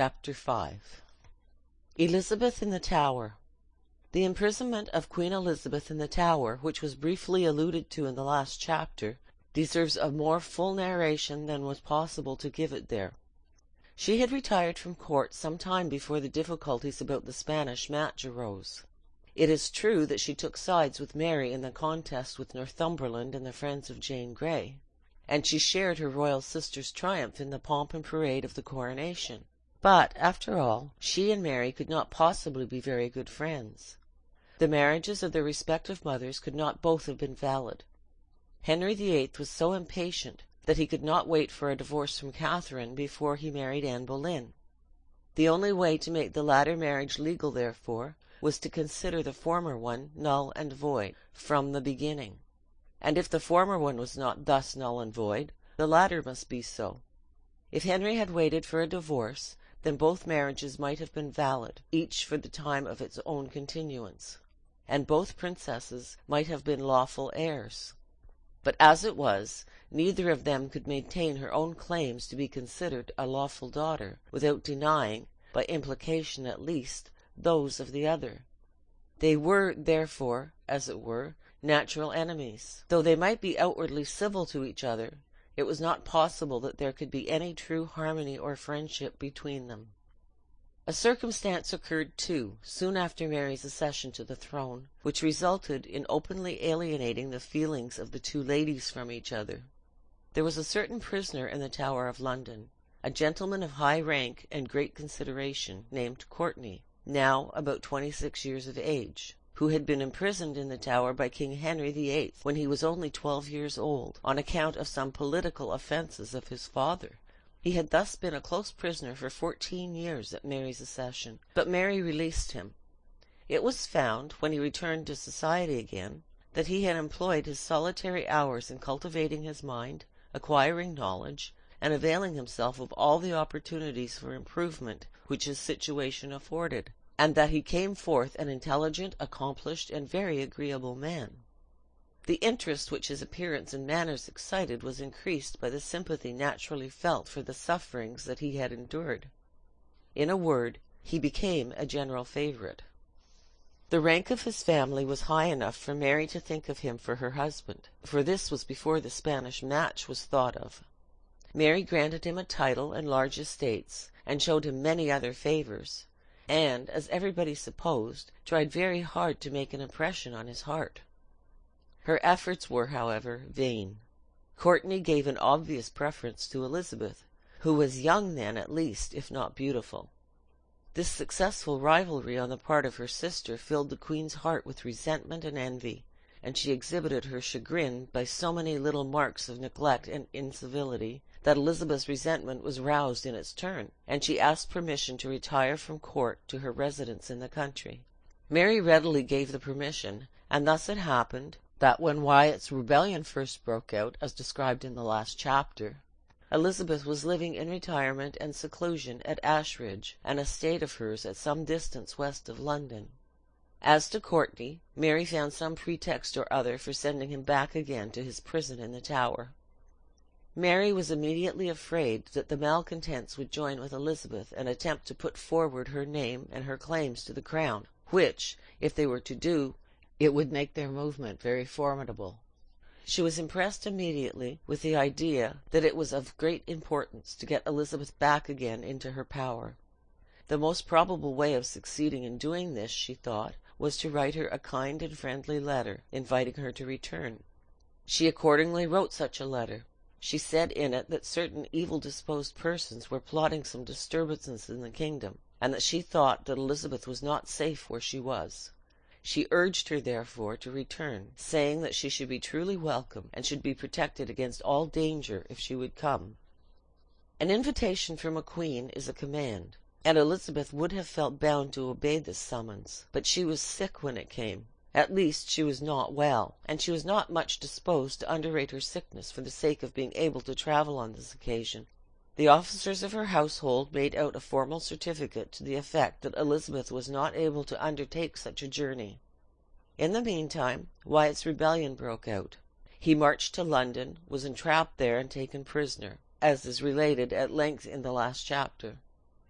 Chapter 5. Elizabeth in the Tower. The imprisonment of Queen Elizabeth in the Tower, which was briefly alluded to in the last chapter, deserves a more full narration than was possible to give it there. She had retired from court some time before the difficulties about the Spanish match arose. It is true that she took sides with Mary in the contest with Northumberland and the friends of Jane Grey, and she shared her royal sister's triumph in the pomp and parade of the coronation. But, after all, she and Mary could not possibly be very good friends. The marriages of their respective mothers could not both have been valid. Henry VIII was so impatient that he could not wait for a divorce from Catherine before he married Anne Boleyn. The only way to make the latter marriage legal, therefore, was to consider the former one null and void from the beginning. And if the former one was not thus null and void, the latter must be so. If Henry had waited for a divorce, then both marriages might have been valid, each for the time of its own continuance, and both princesses might have been lawful heirs. But as it was, neither of them could maintain her own claims to be considered a lawful daughter, without denying, by implication at least, those of the other. They were, therefore, as it were, natural enemies. Though they might be outwardly civil to each other, it was not possible that there could be any true harmony or friendship between them. A circumstance occurred, too, soon after Mary's accession to the throne, which resulted in openly alienating the feelings of the two ladies from each other. There was a certain prisoner in the Tower of London, a gentleman of high rank and great consideration, named Courtenay, now about 26 years of age, who had been imprisoned in the Tower by King Henry VIII when he was only 12 years old, on account of some political offences of his father. He had thus been a close prisoner for 14 years at Mary's accession, but Mary released him. It was found, when he returned to society again, that he had employed his solitary hours in cultivating his mind, acquiring knowledge, and availing himself of all the opportunities for improvement which his situation afforded, and that he came forth an intelligent, accomplished, and very agreeable man. The interest which his appearance and manners excited was increased by the sympathy naturally felt for the sufferings that he had endured. In a word, he became a general favourite. The rank of his family was high enough for Mary to think of him for her husband, for this was before the Spanish match was thought of. Mary granted him a title and large estates, and showed him many other favours, and, as everybody supposed, tried very hard to make an impression on his heart. Her efforts were, however, vain. Courtenay gave an obvious preference to Elizabeth, who was young then at least, if not beautiful. This successful rivalry on the part of her sister filled the queen's heart with resentment and envy, and she exhibited her chagrin by so many little marks of neglect and incivility, that Elizabeth's resentment was roused in its turn, and she asked permission to retire from court to her residence in the country. Mary readily gave the permission, and thus it happened that when Wyatt's rebellion first broke out, as described in the last chapter, Elizabeth was living in retirement and seclusion at Ashridge, an estate of hers at some distance west of London. As to Courtenay, Mary found some pretext or other for sending him back again to his prison in the Tower. Mary was immediately afraid that the malcontents would join with Elizabeth and attempt to put forward her name and her claims to the crown, which, if they were to do, it would make their movement very formidable. She was impressed immediately with the idea that it was of great importance to get Elizabeth back again into her power. The most probable way of succeeding in doing this, she thought, was to write her a kind and friendly letter, inviting her to return. She accordingly wrote such a letter. She said in it that certain evil-disposed persons were plotting some disturbances in the kingdom, and that she thought that Elizabeth was not safe where she was. She urged her, therefore, to return, saying that she should be truly welcome, and should be protected against all danger if she would come. An invitation from a queen is a command, and Elizabeth would have felt bound to obey this summons, but she was sick when it came. At least she was not well, and she was not much disposed to underrate her sickness for the sake of being able to travel on this occasion. The officers of her household made out a formal certificate to the effect that Elizabeth was not able to undertake such a journey. In the meantime, Wyatt's rebellion broke out. He marched to London, was entrapped there, and taken prisoner, as is related at length in the last chapter.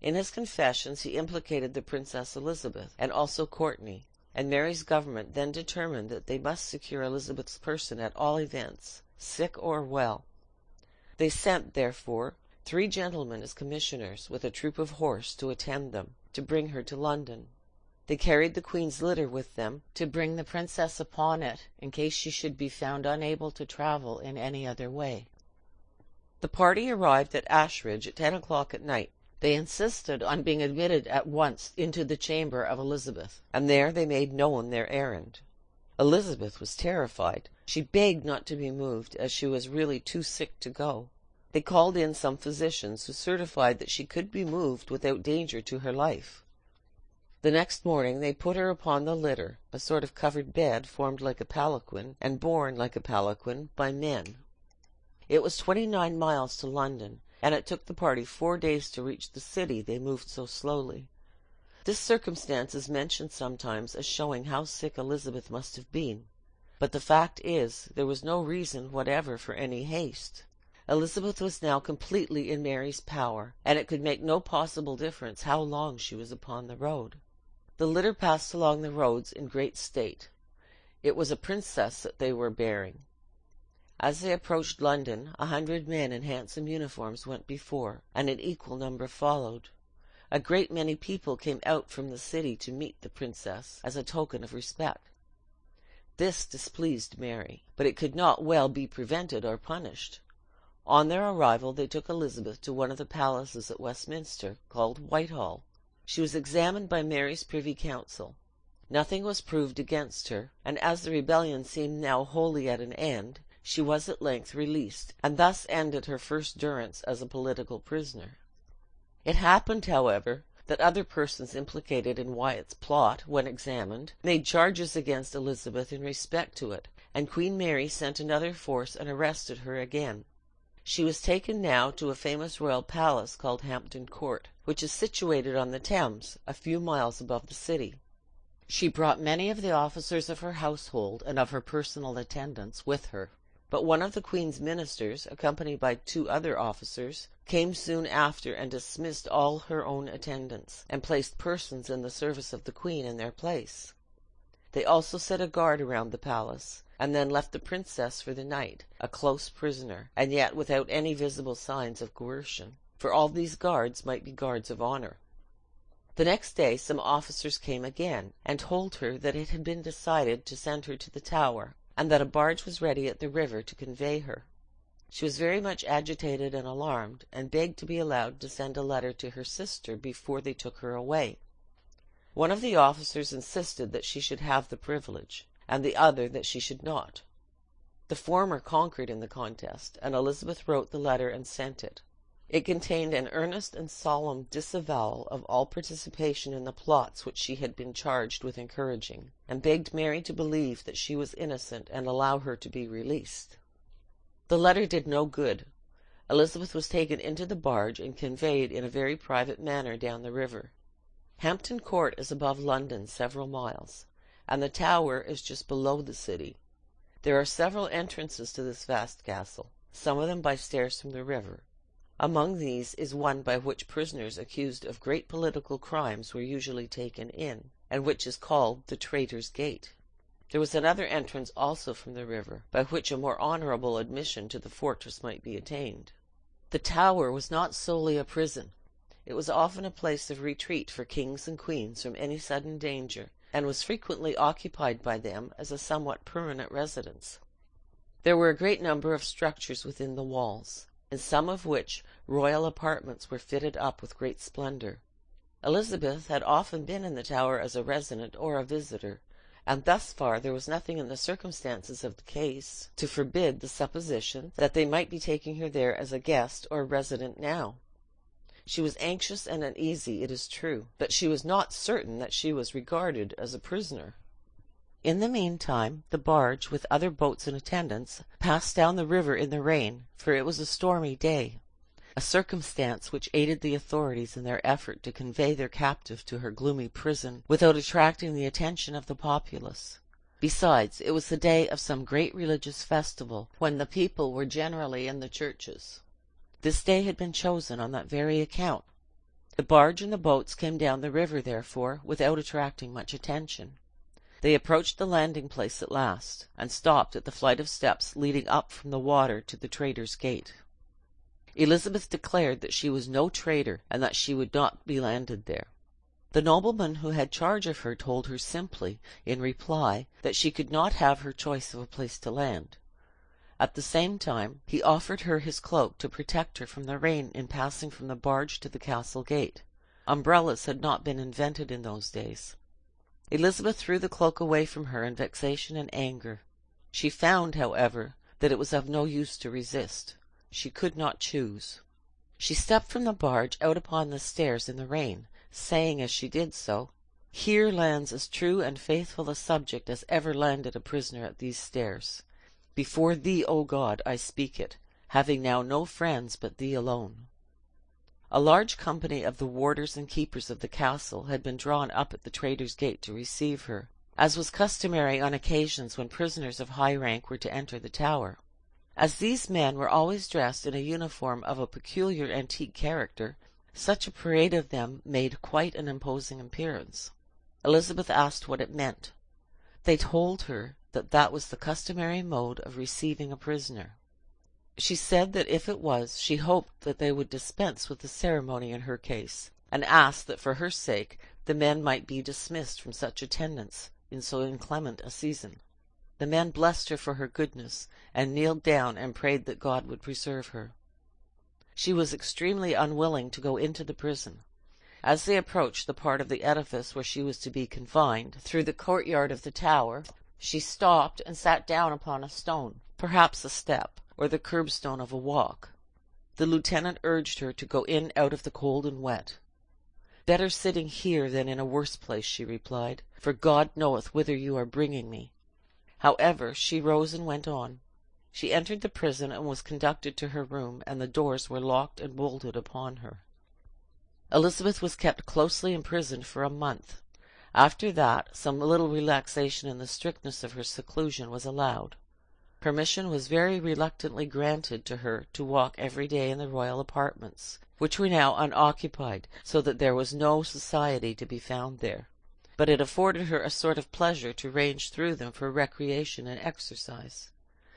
In his confessions he implicated the Princess Elizabeth, and also Courtenay, and Mary's government then determined that they must secure Elizabeth's person at all events, sick or well. They sent, therefore, 3 gentlemen as commissioners, with a troop of horse to attend them, to bring her to London. They carried the Queen's litter with them, to bring the Princess upon it, in case she should be found unable to travel in any other way. The party arrived at Ashridge at 10 o'clock at night. They insisted on being admitted at once into the chamber of Elizabeth, and there they made known their errand. Elizabeth was terrified. She begged not to be moved, as she was really too sick to go. They called in some physicians, who certified that she could be moved without danger to her life. The next morning they put her upon the litter, a sort of covered bed formed like a palanquin, and borne like a palanquin by men. It was 29 miles to London, and it took the party 4 days to reach the city, they moved so slowly. This circumstance is mentioned sometimes as showing how sick Elizabeth must have been, but the fact is there was no reason whatever for any haste. Elizabeth was now completely in Mary's power, and it could make no possible difference how long she was upon the road. The litter passed along the roads in great state. It was a princess that they were bearing. As they approached London, 100 men in handsome uniforms went before, and an equal number followed. A great many people came out from the city to meet the princess, as a token of respect. This displeased Mary, but it could not well be prevented or punished. On their arrival they took Elizabeth to one of the palaces at Westminster, called Whitehall. She was examined by Mary's privy council. Nothing was proved against her, and as the rebellion seemed now wholly at an end, she was at length released, and thus ended her first durance as a political prisoner. It happened, however, that other persons implicated in Wyatt's plot, when examined, made charges against Elizabeth in respect to it, and Queen Mary sent another force and arrested her again. She was taken now to a famous royal palace called Hampton Court, which is situated on the Thames, a few miles above the city. She brought many of the officers of her household and of her personal attendants with her. But one of the Queen's ministers, accompanied by 2 other officers, came soon after and dismissed all her own attendants, and placed persons in the service of the Queen in their place. They also set a guard around the palace, and then left the princess for the night, a close prisoner, and yet without any visible signs of coercion, for all these guards might be guards of honor. The next day some officers came again, and told her that it had been decided to send her to the Tower, and that a barge was ready at the river to convey her. She was very much agitated and alarmed, and begged to be allowed to send a letter to her sister before they took her away. One of the officers insisted that she should have the privilege, and the other that she should not. The former conquered in the contest, and Elizabeth wrote the letter and sent it. It contained an earnest and solemn disavowal of all participation in the plots which she had been charged with encouraging, and begged Mary to believe that she was innocent and allow her to be released. The letter did no good. Elizabeth was taken into the barge and conveyed in a very private manner down the river. Hampton Court is above London several miles, and the Tower is just below the city. There are several entrances to this vast castle, some of them by stairs from the river. Among these is one by which prisoners accused of great political crimes were usually taken in, and which is called the Traitor's Gate. There was another entrance also from the river, by which a more honourable admission to the fortress might be attained. The Tower was not solely a prison. It was often a place of retreat for kings and queens from any sudden danger, and was frequently occupied by them as a somewhat permanent residence. There were a great number of structures within the walls, in some of which royal apartments were fitted up with great splendour. Elizabeth had often been in the Tower as a resident or a visitor, and thus far there was nothing in the circumstances of the case to forbid the supposition that they might be taking her there as a guest or resident now. She was anxious and uneasy, it is true, but she was not certain that she was regarded as a prisoner. In the meantime, the barge, with other boats and attendants, passed down the river in the rain, for it was a stormy day, a circumstance which aided the authorities in their effort to convey their captive to her gloomy prison without attracting the attention of the populace. Besides, it was the day of some great religious festival, when the people were generally in the churches. This day had been chosen on that very account. The barge and the boats came down the river, therefore, without attracting much attention. They approached the landing place at last, and stopped at the flight of steps leading up from the water to the Traitor's Gate. Elizabeth declared that she was no traitor, and that she would not be landed there. The nobleman who had charge of her told her simply, in reply, that she could not have her choice of a place to land. At the same time, he offered her his cloak to protect her from the rain in passing from the barge to the castle gate. Umbrellas had not been invented in those days. Elizabeth threw the cloak away from her in vexation and anger. She found, however, that it was of no use to resist. She could not choose. She stepped from the barge out upon the stairs in the rain, saying as she did so, "Here lands as true and faithful a subject as ever landed a prisoner at these stairs. Before thee, O God, I speak it, having now no friends but thee alone." A large company of the warders and keepers of the castle had been drawn up at the Traitor's Gate to receive her, as was customary on occasions when prisoners of high rank were to enter the tower. As these men were always dressed in a uniform of a peculiar antique character, such a parade of them made quite an imposing appearance. Elizabeth asked what it meant. They told her that that was the customary mode of receiving a prisoner. She said that if it was, she hoped that they would dispense with the ceremony in her case, and asked that for her sake the men might be dismissed from such attendance in so inclement a season. The men blessed her for her goodness, and kneeled down and prayed that God would preserve her. She was extremely unwilling to go into the prison. As they approached the part of the edifice where she was to be confined, through the courtyard of the tower, she stopped and sat down upon a stone, perhaps a step, or the curbstone of a walk. The lieutenant urged her to go in out of the cold and wet. "Better sitting here than in a worse place," she replied, "for God knoweth whither you are bringing me." However, she rose and went on. She entered the prison and was conducted to her room, and the doors were locked and bolted upon her. Elizabeth was kept closely imprisoned for a month. After that, some little relaxation in the strictness of her seclusion was allowed. Permission was very reluctantly granted to her to walk every day in the royal apartments, which were now unoccupied, so that there was no society to be found there. But it afforded her a sort of pleasure to range through them for recreation and exercise.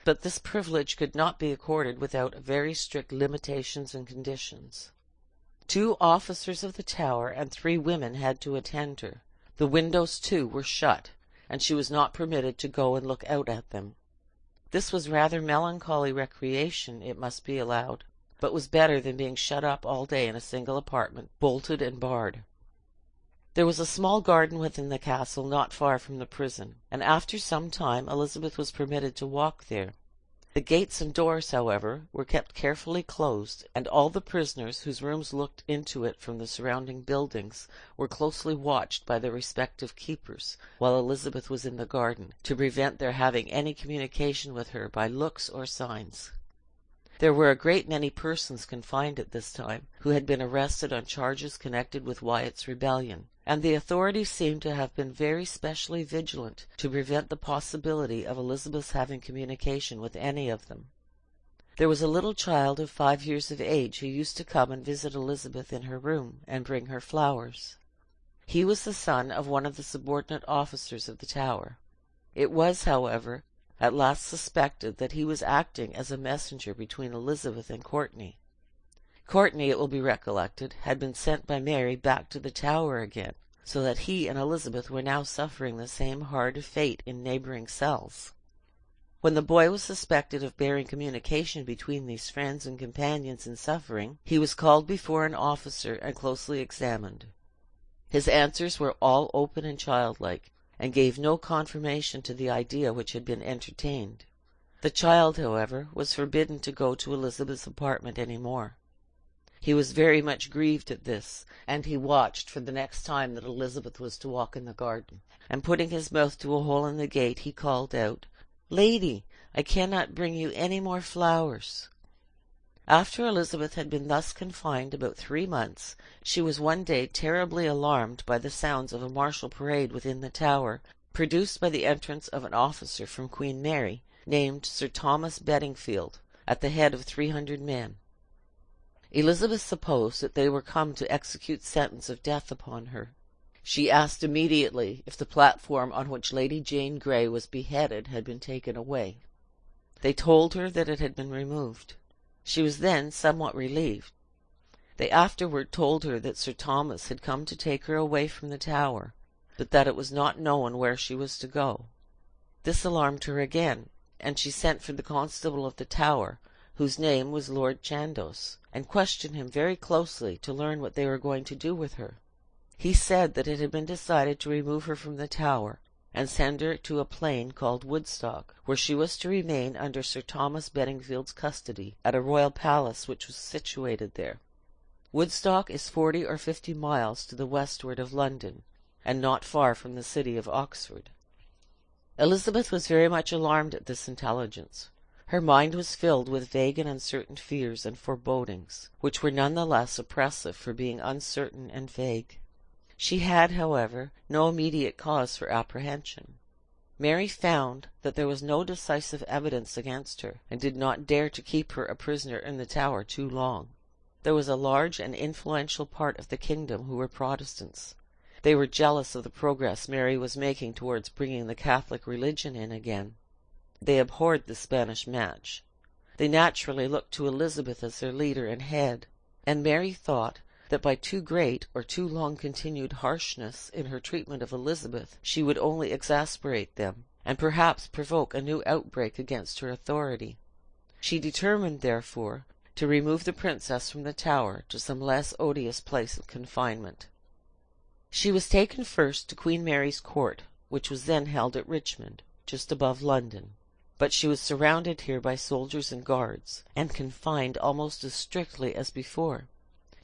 But this privilege could not be accorded without very strict limitations and conditions. 2 officers of the tower and 3 women had to attend her. The windows, too, were shut, and she was not permitted to go and look out at them. This was rather melancholy recreation, it must be allowed, but was better than being shut up all day in a single apartment, bolted and barred. There was a small garden within the castle not far from the prison, and after some time Elizabeth was permitted to walk there. The gates and doors, however, were kept carefully closed, and all the prisoners whose rooms looked into it from the surrounding buildings were closely watched by their respective keepers, while Elizabeth was in the garden, to prevent their having any communication with her by looks or signs. There were a great many persons confined at this time, who had been arrested on charges connected with Wyatt's rebellion, and the authorities seem to have been very specially vigilant to prevent the possibility of Elizabeth's having communication with any of them. There was a little child of 5 years of age who used to come and visit Elizabeth in her room, and bring her flowers. He was the son of one of the subordinate officers of the tower. It was, however, at last suspected that he was acting as a messenger between Elizabeth and Courtenay. Courtenay, it will be recollected, had been sent by Mary back to the Tower again, so that he and Elizabeth were now suffering the same hard fate in neighbouring cells. When the boy was suspected of bearing communication between these friends and companions in suffering, he was called before an officer and closely examined. His answers were all open and childlike, and gave no confirmation to the idea which had been entertained. The child, however, was forbidden to go to Elizabeth's apartment any more. He was very much grieved at this, and he watched for the next time that Elizabeth was to walk in the garden, and putting his mouth to a hole in the gate, he called out, "Lady, I cannot bring you any more flowers." After Elizabeth had been thus confined about 3 months, she was one day terribly alarmed by the sounds of a martial parade within the tower, produced by the entrance of an officer from Queen Mary, named Sir Thomas Bedingfield, at the head of 300 men. Elizabeth supposed that they were come to execute sentence of death upon her. She asked immediately if the platform on which Lady Jane Grey was beheaded had been taken away. They told her that it had been removed. She was then somewhat relieved. They afterward told her that Sir Thomas had come to take her away from the Tower, but that it was not known where she was to go. This alarmed her again, and she sent for the constable of the Tower, whose name was Lord Chandos, and questioned him very closely to learn what they were going to do with her. He said that it had been decided to remove her from the Tower, and send her to a plain called Woodstock, where she was to remain under Sir Thomas Bedingfield's custody, at a royal palace which was situated there. Woodstock is 40 or 50 miles to the westward of London, and not far from the city of Oxford. Elizabeth was very much alarmed at this intelligence. Her mind was filled with vague and uncertain fears and forebodings, which were none the less oppressive for being uncertain and vague. She had, however, no immediate cause for apprehension. Mary found that there was no decisive evidence against her, and did not dare to keep her a prisoner in the Tower too long. There was a large and influential part of the kingdom who were Protestants. They were jealous of the progress Mary was making towards bringing the Catholic religion in again. They abhorred the Spanish match. They naturally looked to Elizabeth as their leader and head, and Mary thought that by too great or too long continued harshness in her treatment of Elizabeth she would only exasperate them, and perhaps provoke a new outbreak against her authority. She determined, therefore, to remove the princess from the Tower to some less odious place of confinement. She was taken first to Queen Mary's Court, which was then held at Richmond, just above London, but she was surrounded here by soldiers and guards, and confined almost as strictly as before.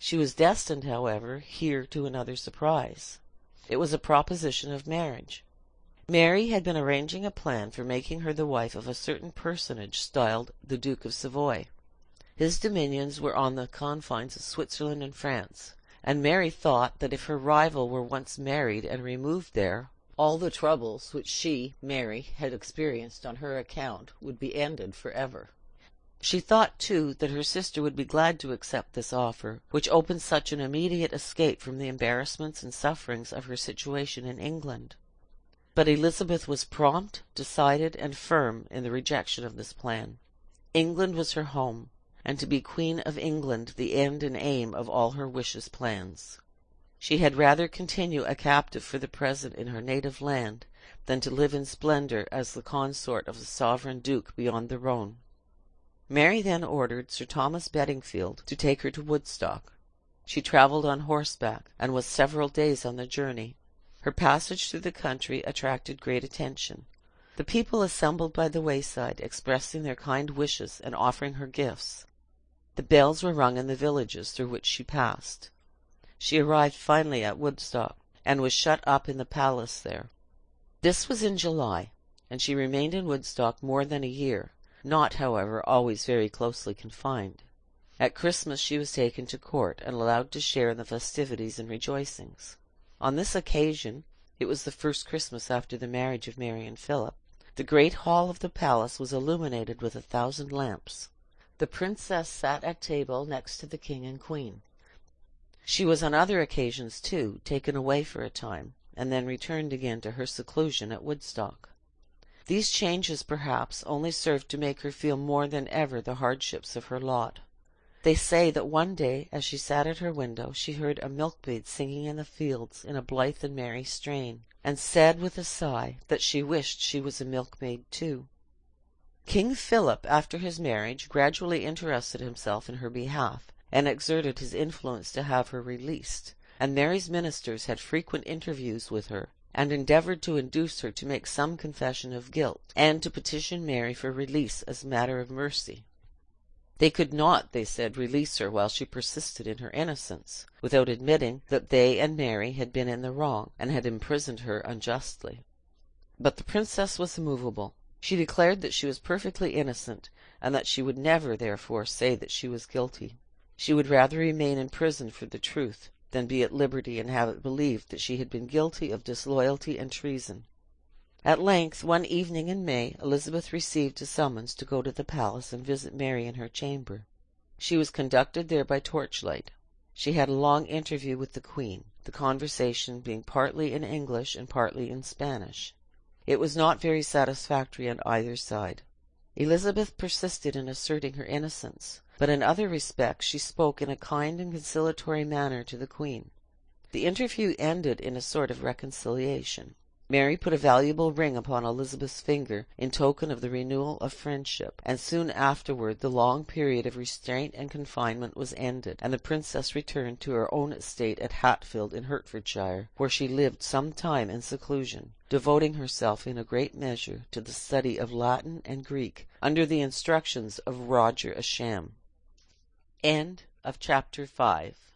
She was destined, however, here to another surprise. It was a proposition of marriage. Mary had been arranging a plan for making her the wife of a certain personage styled the Duke of Savoy. His dominions were on the confines of Switzerland and France, and Mary thought that if her rival were once married and removed there, all the troubles which she, Mary, had experienced on her account would be ended for ever. She thought, too, that her sister would be glad to accept this offer, which opened such an immediate escape from the embarrassments and sufferings of her situation in England. But Elizabeth was prompt, decided, and firm in the rejection of this plan. England was her home, and to be Queen of England the end and aim of all her wishes plans. She had rather continue a captive for the present in her native land than to live in splendour as the consort of the sovereign duke beyond the Rhone. Mary then ordered Sir Thomas Bedingfield to take her to Woodstock. She travelled on horseback, and was several days on the journey. Her passage through the country attracted great attention. The people assembled by the wayside, expressing their kind wishes and offering her gifts. The bells were rung in the villages through which she passed. She arrived finally at Woodstock, and was shut up in the palace there. This was in July, and she remained in Woodstock more than a year, not, however, always very closely confined. At Christmas she was taken to court, and allowed to share in the festivities and rejoicings. On this occasion, it was the first Christmas after the marriage of Mary and Philip, the great hall of the palace was illuminated with 1,000 lamps. The princess sat at table next to the king and queen. She was on other occasions, too, taken away for a time, and then returned again to her seclusion at Woodstock. These changes, perhaps, only served to make her feel more than ever the hardships of her lot. They say that one day, as she sat at her window, she heard a milkmaid singing in the fields in a blithe and merry strain, and said with a sigh that she wished she was a milkmaid too. King Philip, after his marriage, gradually interested himself in her behalf, and exerted his influence to have her released, and Mary's ministers had frequent interviews with her, and endeavoured to induce her to make some confession of guilt, and to petition Mary for release as a matter of mercy. They could not, they said, release her while she persisted in her innocence, without admitting that they and Mary had been in the wrong, and had imprisoned her unjustly. But the princess was immovable. She declared that she was perfectly innocent, and that she would never, therefore, say that she was guilty. She would rather remain in prison for the truth, than be at liberty and have it believed that she had been guilty of disloyalty and treason. At length, one evening in May, Elizabeth received a summons to go to the palace and visit Mary in her chamber. She was conducted there by torchlight. She had a long interview with the Queen, the conversation being partly in English and partly in Spanish. It was not very satisfactory on either side. Elizabeth persisted in asserting her innocence, but in other respects she spoke in a kind and conciliatory manner to the Queen. The interview ended in a sort of reconciliation. Mary put a valuable ring upon Elizabeth's finger in token of the renewal of friendship, and soon afterward the long period of restraint and confinement was ended, and the princess returned to her own estate at Hatfield in Hertfordshire, where she lived some time in seclusion, devoting herself in a great measure to the study of Latin and Greek, under the instructions of Roger Ascham. End of chapter 5.